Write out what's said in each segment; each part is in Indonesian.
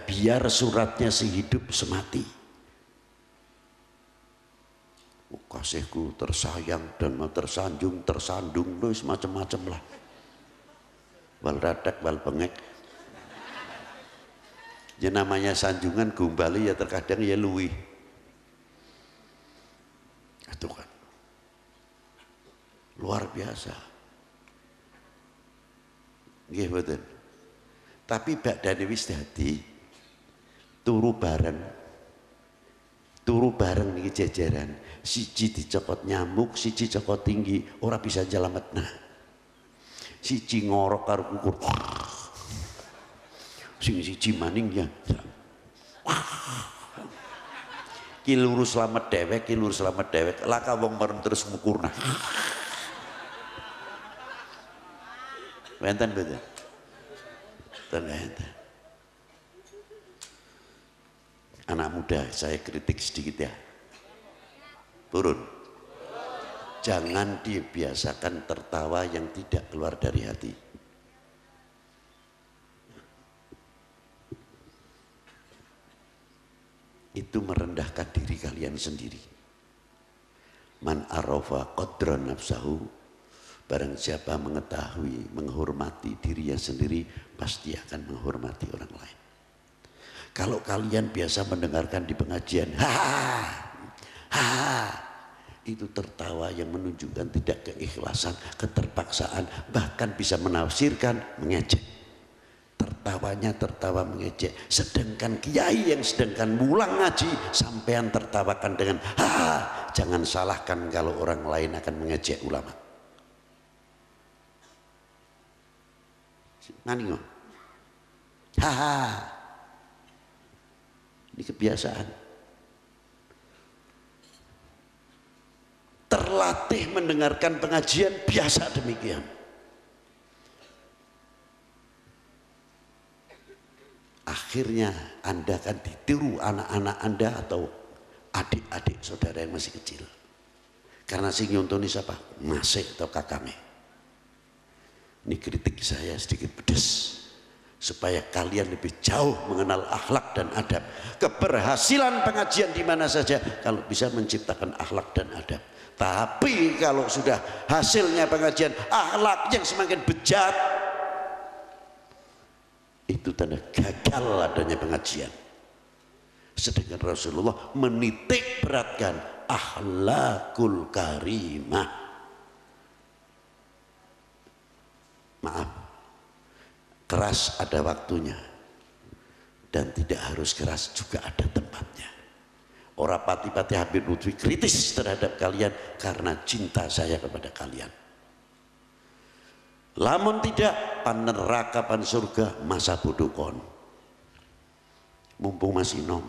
biar suratnya sehidup semati. Kasihku tersayang dan tersanjung tersandung terus macam-macam lah, wal radak wal bengek. Ya namanya sanjungan gombali ya terkadang ya luwih. Itu kan luar biasa. Nggih mboten. Tapi badane wis dadi turu bareng niki jajaran. Siji dicokot nyamuk, siji cokot tinggi, ora bisa jalametna. Siji ngorok karo kukur. Sing siji maning ya. Ki lurus slamet dewek, laka wong merem terus mukurna. Wenten betul. Ternyata. Anak muda saya kritik sedikit ya. Turun. Jangan dibiasakan tertawa yang tidak keluar dari hati. Itu merendahkan diri kalian sendiri. Man arafa qadra nafsahu, barang siapa mengetahui, menghormati dirinya sendiri, pasti akan menghormati orang lain. Kalau kalian biasa mendengarkan di pengajian, itu tertawa yang menunjukkan tidak keikhlasan, keterpaksaan, bahkan bisa menafsirkan mengejek. Tertawanya tertawa mengejek, sedangkan kiai yang sedangkan mulang ngaji sampean tertawakan dengan jangan salahkan kalau orang lain akan mengejek ulama. Nani ini kebiasaan. Terlatih mendengarkan pengajian biasa demikian. Akhirnya Anda akan ditiru anak-anak Anda atau adik-adik saudara yang masih kecil. Karena sing nyontoni siapa? Masih atau kakame. Ini kritik saya sedikit pedes. Supaya kalian lebih jauh mengenal akhlak dan adab. Keberhasilan pengajian di mana saja kalau bisa menciptakan akhlak dan adab. Tapi kalau sudah hasilnya pengajian akhlak yang semakin bejat, itu tanda gagal adanya pengajian. Sedangkan Rasulullah menitik beratkan akhlakul karimah. Maaf, keras ada waktunya dan tidak harus keras juga ada tempatnya. Orang pati-pati Habib Lutfi kritis terhadap kalian karena cinta saya kepada kalian. Lamun tidak pan neraka pan surga masa bodoh kon. Mumpung masih nom.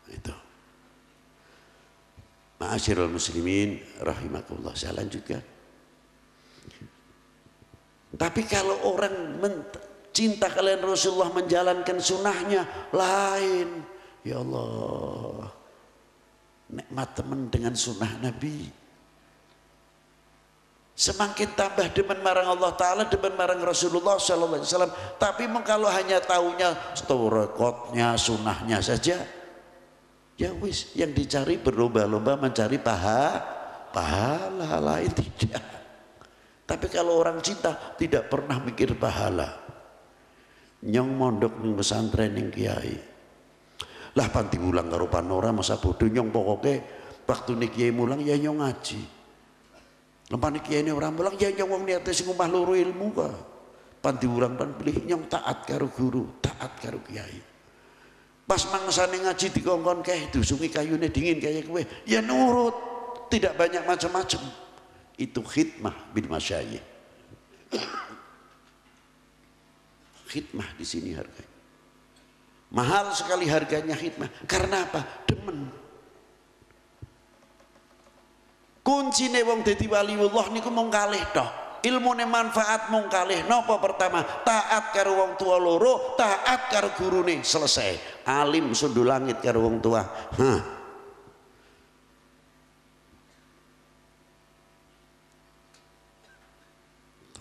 Itu. Ma'asyiral muslimin rahimakumullah, saya lanjutkan. Tapi kalau orang cinta kalian Rasulullah menjalankan sunnahnya lain, ya Allah, nikmat teman dengan sunnah Nabi. Semakin tambah demen marang Allah Ta'ala, demen marang Rasulullah Sallallahu Alaihi Wasallam. Tapi kalau hanya tahunya rekotnya, sunnahnya saja, ya wis, yang dicari berlomba-lomba mencari pahala lain tidak. Tapi kalau orang cinta tidak pernah mikir pahala. Nyong mondok ning pesantren ning kiai. Lah panti mulang karo panora masa bodoh nyong pokoknya waktu nih kiai mulang ya nyong ngaji. Lempan kiai ini orang mulang ya nyong wong niate sing omah loro ilmu kok. Panti mulang pan pilih nyong taat karo guru, taat karo kiai. Pas mangsane ngaji dikongkon kae dusungi kayune dingin kayak kowe, ya nurut, tidak banyak macam-macam. Itu khidmah bil masyayikh. Khidmah di sini harganya. Mahal sekali harganya khidmah. Karena apa? Demen. Kuncine wong dadi waliullah niku mung kalih tok. Ilmune manfaat mung kalih. Napa pertama? Taat karo wong tua loro, taat karo gurune, selesai. Alim sundu langit karo wong tua.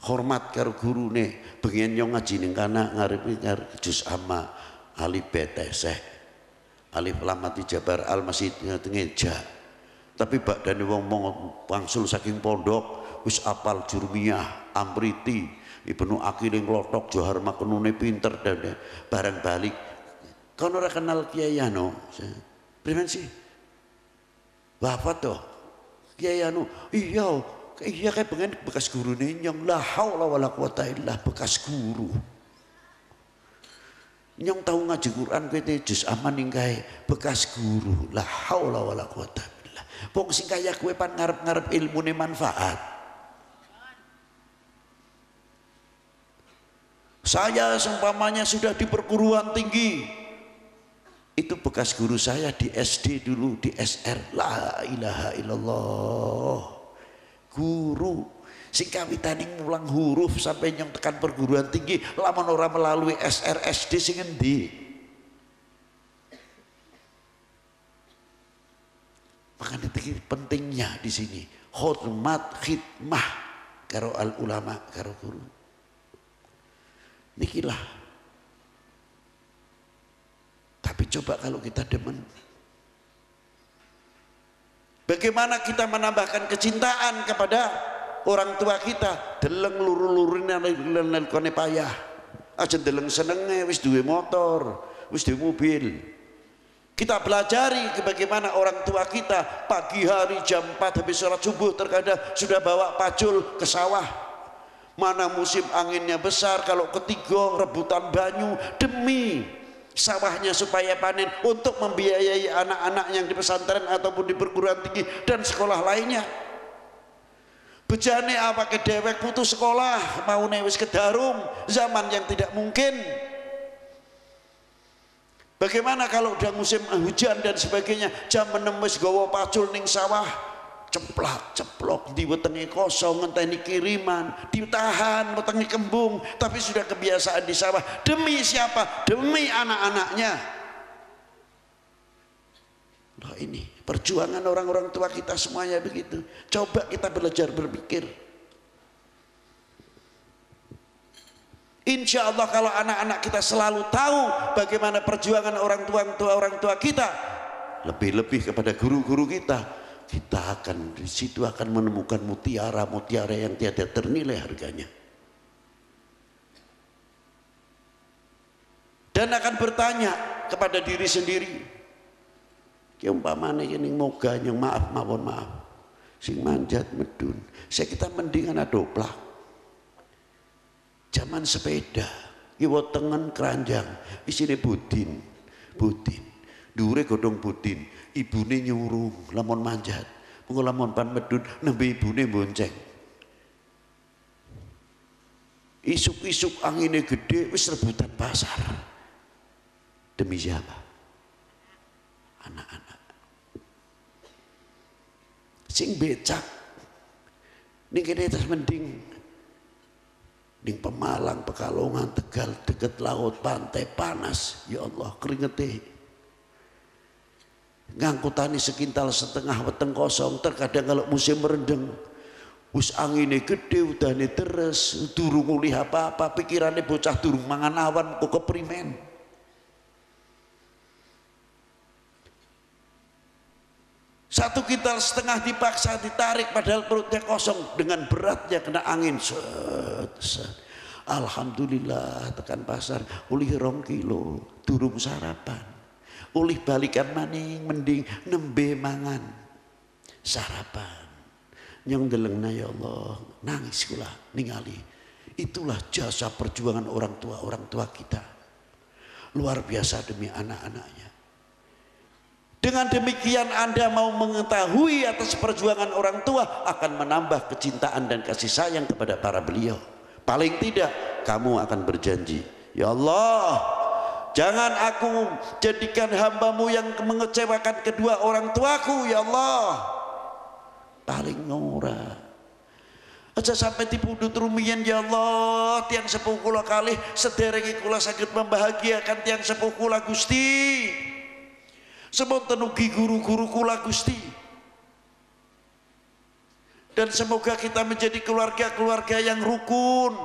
hormat karo gurune, bengen yo ngaji ning kana ngarepe juz amma alif beteseh alif lam mati jabar al masjid ngeja. Tapi badane wong wangsul saking pondok wis apal Jurmiyah, Amriti, Ibnu Aqil nglothok Johar Makenune pinter dan barang balik. Kon ora kenal Kiai Anu. Primen sih? Wafat toh. Kiai Anu. Iya kayak pengen bekas guru nyong. La haula wala quwata illa bekas guru. Nyong tahu ngaji Quran kowe juz aman ning kae bekas guru. La haula wala quwata illa. Wong sing kaya kowe pan ngarep-ngarep ilmune manfaat. Saya seumpamanya sudah di perguruan tinggi, itu bekas guru saya di SD dulu, di SR. La ilaha illallah. Guru sing kawitane mulang huruf sampai nyong tekan perguruan tinggi, lamun ora melalui SR SD sing endi? Makanya pentingnya di sini hormat khidmah karo al ulama karo guru. Nikilah. Tapi coba kalau kita demen, bagaimana kita menambahkan kecintaan kepada orang tua kita? Deleng luru-lurin nelkone payah. Aja deleng senenge wis duwe motor, wis duwe mobil. Kita pelajari bagaimana orang tua kita pagi hari jam 4 habis sholat subuh terkadang sudah bawa pacul ke sawah. Mana musim anginnya besar, kalau ketiga rebutan banyu demi sawahnya supaya panen untuk membiayai anak-anak yang di pesantren ataupun di perguruan tinggi dan sekolah lainnya. Bejane apa ke dewek putus sekolah mau wis kedarum zaman yang tidak mungkin. Bagaimana kalau udah musim hujan dan sebagainya, jam 6 wis gawa pacul ning sawah, ceplak ceplok di wetenge kosong ngenteni kiriman, ditahan wetenge kembung, tapi sudah kebiasaan di sawah. Demi siapa? Demi anak-anaknya. Loh, ini perjuangan orang-orang tua kita semuanya begitu. Coba kita belajar berpikir. Insya Allah kalau anak-anak kita selalu tahu bagaimana perjuangan orang tua kita, lebih-lebih kepada guru-guru kita, kita akan di situ akan menemukan mutiara-mutiara yang tiada ternilai harganya. Dan akan bertanya kepada diri sendiri, ya umpamane ning moga yang maaf mawon maaf, sing manjat medun, saya kita mendingan adoplak. Zaman sepeda, kiwa tengen keranjang, isine budin, dhuwure godhong budin, ibune nyuruh lamun manjat, mengko lamun pan medun nembe ibune bonceng. Isuk-isuk angine gede wis rebutan pasar. Demi siapa? Anak-anak. Sing becak ning kene terus mending ning Pemalang, Pekalongan, Tegal, deket laut, pantai, panas. Ya Allah, keringete. Ngangkutani sekintal setengah weteng kosong, terkadang kalau musim merendeng, wis angine gede, udane deres, durung ngulih apa-apa, pikirane bocah durung mangan awan kok keprimen. Satu kintal setengah dipaksa ditarik padahal perutnya kosong, dengan beratnya kena angin. Alhamdulillah tekan pasar ulih 2 kilo durung sarapan, ulih balikan maning mending nembe mangan sarapan. Nyong delengna ya Allah nangis kula ningali. Itulah jasa perjuangan orang tua kita, luar biasa demi anak-anaknya. Dengan demikian Anda mau mengetahui atas perjuangan orang tua akan menambah kecintaan dan kasih sayang kepada para beliau. Paling tidak kamu akan berjanji, ya Allah, jangan aku jadikan hambamu yang mengecewakan kedua orang tuaku, ya Allah. Paling ora aja sampai dipundhut rumiyin, ya Allah, tiang sepuh kula kalih sederenge kula saged membahagiakan tiang sepuh kula Gusti. Semonten ugi guru-guru kula Gusti. Dan semoga kita menjadi keluarga-keluarga yang rukun,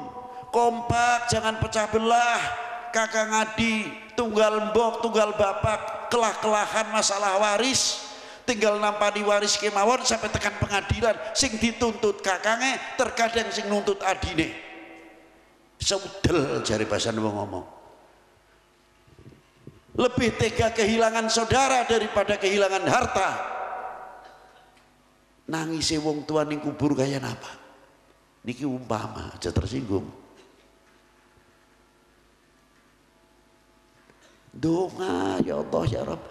kompak, jangan pecah belah, kakak ngadi, tunggal mbok, tunggal bapak, kelah-kelahan masalah waris, tinggal nampani waris kemawon sampai tekan pengadilan, sing dituntut kakange, terkadang sing nuntut adine. Seudel jari bahasa wong ngomong. Lebih tega kehilangan saudara daripada kehilangan harta. Nangise wong tua ning kubur kaya napa? Niki umpama aja tersinggung. Doa ya Allah ya Rabb.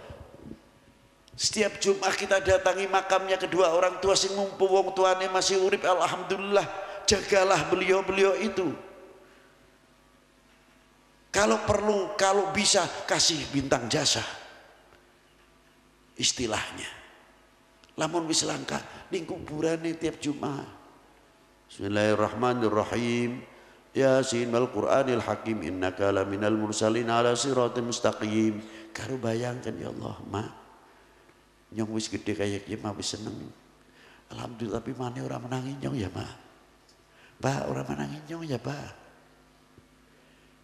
Setiap Jumat kita datangi makamnya kedua orang tua sing mumpu wong tuane masih urip, alhamdulillah, jagalah beliau-beliau itu. Kalau perlu, kalau bisa kasih bintang jasa. Istilahnya. Lamun wis langka ning kuburane tiap Jumat. Bismillahirrahmanirrahim. Yasin wal Qur'anil Hakim innaka laminal mursalin ala siratal mustaqim. Karo bayangkan ya Allah, Ma. Nyong wis gede kayak iki mah wis seneng. Alhamdulillah, tapi mane ora menangi nyong ya, Ma. Pak, ora menangi nyong ya, Pak.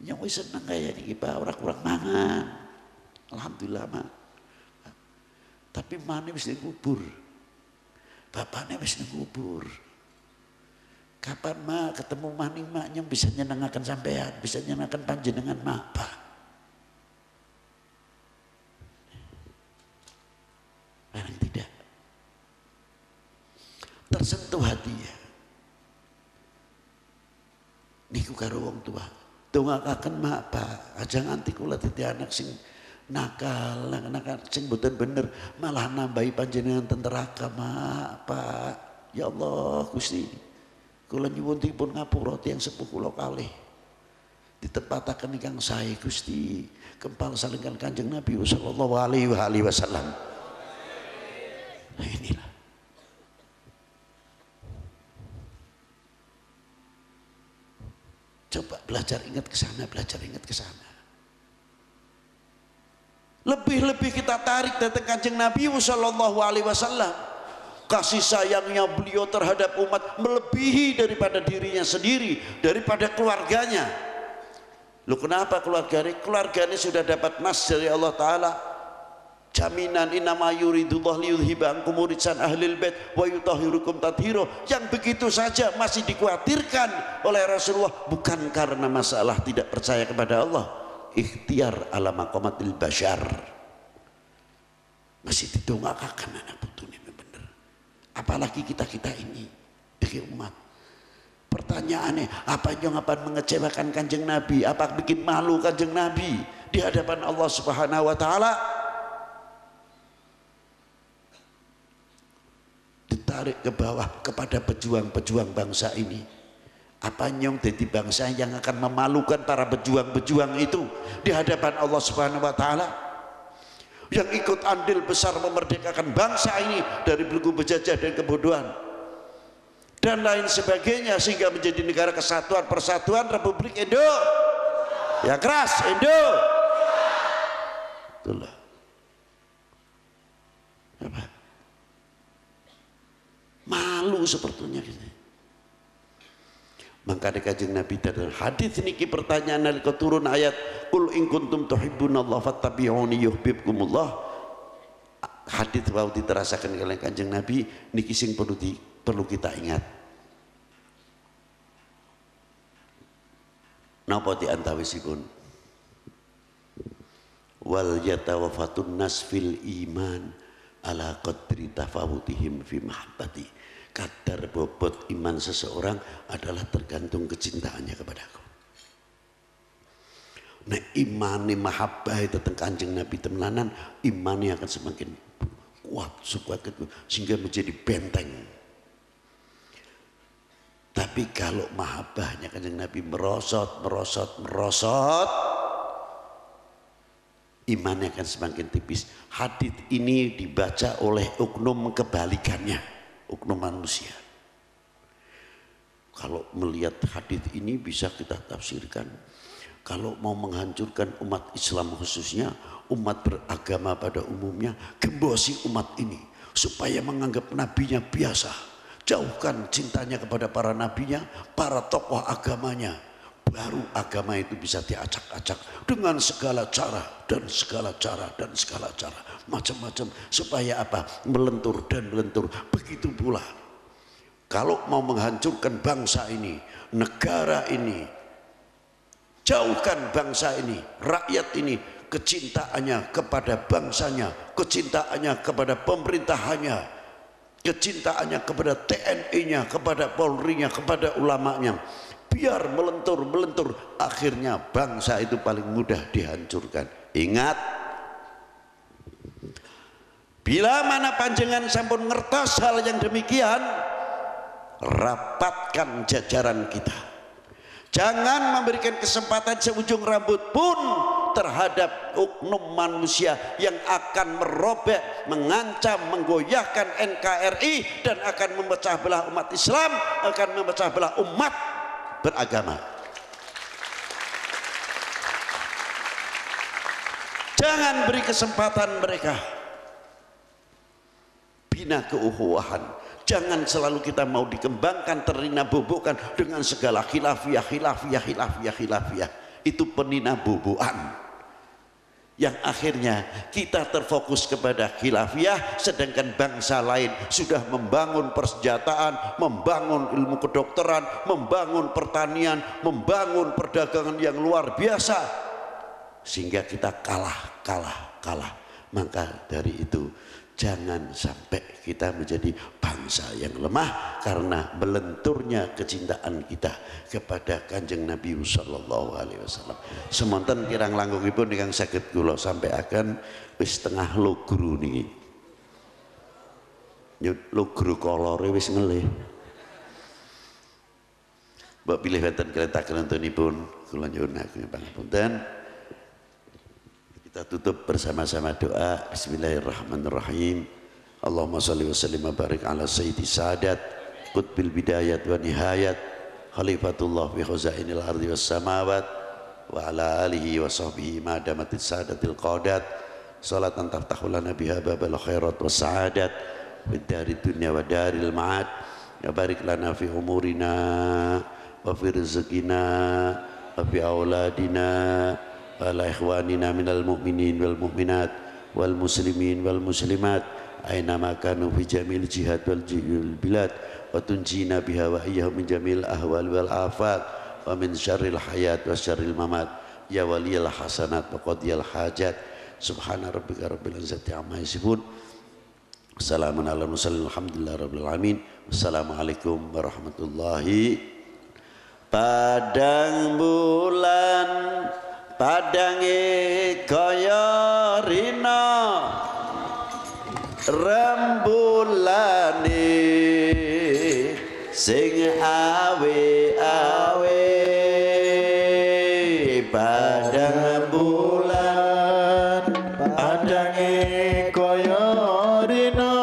Nyong wis seneng kayak iki, Pak, ora kurang mangan. Alhamdulillah, Ma. Tapi mane wis ning kubur. Bapaknya wis ning kubur. Kapan mak ketemu maning maknya bisa nyenengkan sampean, bisa nyenengkan panjenengan mak, Pak. Barang tidak. Tersentuh hatinya. Niku karo wong tua. Dongakaken mak, Pak. Aja nganti kula dadi anak sing nakal sing mboten bener, malah nambahi panjenengan ten neraka, Mak, Pak. Ya Allah Gusti, kula nyuwun dipun ngapura tiyang sepuh kula kalih ditepataken ingkang sae Gusti, kempal salengkan Kanjeng Nabi sallallahu alaihi wasallam. Nah, inilah coba belajar ingat ke sana, belajar ingat ke sana. Lebih-lebih kita tarik datang Kanjeng Nabi sallallahu alaihi wasallam. Kasih sayangnya beliau terhadap umat melebihi daripada dirinya sendiri, daripada keluarganya. Loh, kenapa keluarganya? Keluarganya sudah dapat nas dari Allah Ta'ala. Jaminan innama yuridullah liyudhiba ankum rijsan ahlil bait wa yutahhirukum tathira. Yang begitu saja masih dikhawatirkan oleh Rasulullah, bukan karena masalah tidak percaya kepada Allah. Ikhtiar ala maqamatil bashar, masih didongakakan anak putu ini bener. Apalagi kita ini dari umat. Pertanyaannya, apa yang akan mengecewakan Kanjeng Nabi? Apa bikin malu Kanjeng Nabi di hadapan Allah Subhanahu wa Ta'ala? Ditarik ke bawah kepada pejuang-pejuang bangsa ini. Apa nyong jadi bangsa yang akan memalukan para pejuang-pejuang itu di hadapan Allah Subhanahu wa Ta'ala, yang ikut andil besar memerdekakan bangsa ini dari belenggu penjajah dan kebodohan dan lain sebagainya, sehingga menjadi negara kesatuan persatuan Republik Indo. Ya keras, Indo. Itulah. Apa? Malu sepertinya gitu. Maka Kanjeng Nabi dalam hadis niki pertanyaan nalika turun ayat qul in kuntum tuhibbunallaha fattabi'uni yuhibbukumullah. Hadis wau diterasaken kalian Kanjeng Nabi niki sing perlu kita ingat. Napa di antawisipun? Wal yatawafatun nas fil iman ala qadri tafawutihim fi mahabbati. Kadar bobot iman seseorang adalah tergantung kecintaannya kepadaku. Nah, imani mahabbah itu tentang Kanjeng Nabi temenanan, imannya akan semakin kuat, sehingga menjadi benteng. Tapi kalau mahabbahnya Kanjeng Nabi merosot, imannya akan semakin tipis. Hadits ini dibaca oleh oknum kebalikannya. Oknum manusia. Kalau melihat hadits ini bisa kita tafsirkan, kalau mau menghancurkan umat Islam khususnya, umat beragama pada umumnya, gembosi umat ini supaya menganggap nabinya biasa, jauhkan cintanya kepada para nabinya, para tokoh agamanya, baru agama itu bisa diacak-acak dengan segala cara dan segala cara dan segala cara, macam-macam, supaya apa? Melentur dan melentur. Begitu pula kalau mau menghancurkan bangsa ini, negara ini, jauhkan bangsa ini, rakyat ini, kecintaannya kepada bangsanya, kecintaannya kepada pemerintahannya, kecintaannya kepada TNI-nya, kepada Polri-nya, kepada ulamanya, biar melentur, akhirnya bangsa itu paling mudah dihancurkan. Ingat, bila mana panjenengan sampun ngertos hal yang demikian, rapatkan jajaran kita. Jangan memberikan kesempatan seujung rambut pun terhadap oknum manusia yang akan merobek, mengancam, menggoyahkan NKRI dan akan memecah belah umat Islam, akan memecah belah umat beragama. Jangan beri kesempatan mereka. Bina keukhuwahan. Jangan selalu kita mau dikembangkan, terina-bobokkan dengan segala khilafiyah. Itu penina-bobokan yang akhirnya kita terfokus kepada khilafiyah, sedangkan bangsa lain sudah membangun persenjataan, membangun ilmu kedokteran, membangun pertanian, membangun perdagangan yang luar biasa, sehingga kita kalah. Maka dari itu jangan sampai kita menjadi bangsa yang lemah karena melenturnya kecintaan kita kepada Kanjeng Nabi sallallahu alaihi wasallam. Semonten kirang langgungipun ingkang saged kula sampaikan wis tengah logru niki. Logru kolore wis ngelih. Mbok pilih wonten kereta kenontonipun kula nyuwunaken pangapunten. Kita tutup bersama-sama doa. Bismillahirrahmanirrahim. Allahumma sholli wa sallim wa barik ala sayyidi sadat qutbil bidayat wa nihayat khalifatullah fi khazainil ardi was samawat wa ala alihi wa sahbihi ma damatis sadatil qadat salatan taftahu lana biha babal khairat was saadat fid darid dunya wa daril ma'ad ya barik lana fi umurina wa fi rizqina wa fi auladina ala ikhwanina minal mu'minin wal mu'minat wal muslimin wal muslimat aina makanu fi jamil jihad wal bilad wa tunjina biha wa iyyahum min jamil ahwal wal afat wa min syarril hayat wa syarril mamat ya waliyal hasanat wa qadiyal hajat subhana rabbika rabbil izzati amma yasifun assalamun ala mursalin alhamdulillahi rabbil alamin wassalamualaikum warahmatullahi. Padang bulan padange kaya rina rembulane sing awe-awe. Padang bulan padange kaya rina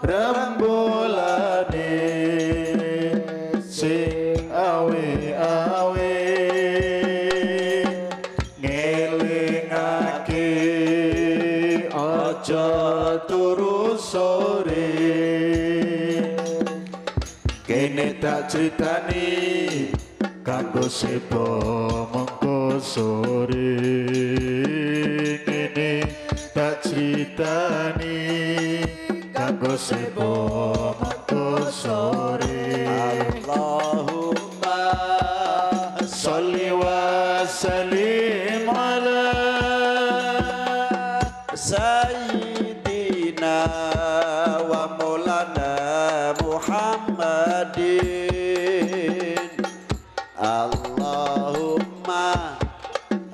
rembulane sing awe-awe. Turu sore kene tak critani kanggo sepo mengko sore, kene tak critani kanggo sepo mengko sore. Allahumma sholli wa sallim ala Sayyidina wa Maulana Muhammadin. Allahumma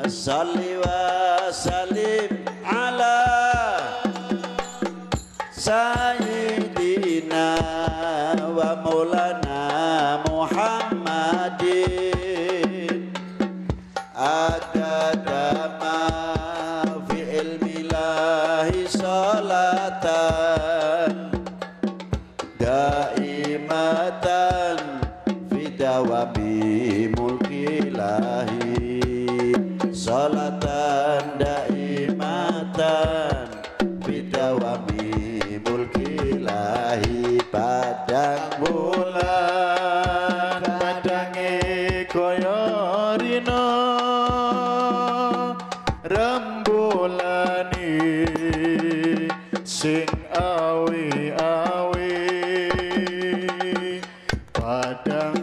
salli wa sallim ala Sayyidina wa Maulana Muhammadin. Adada ma fi ilmillahi salatan daimatan fi dawami mulkilahi, salatan daimatan fi dawami mulkilahi. sayarina rembulani sing awi-awi padang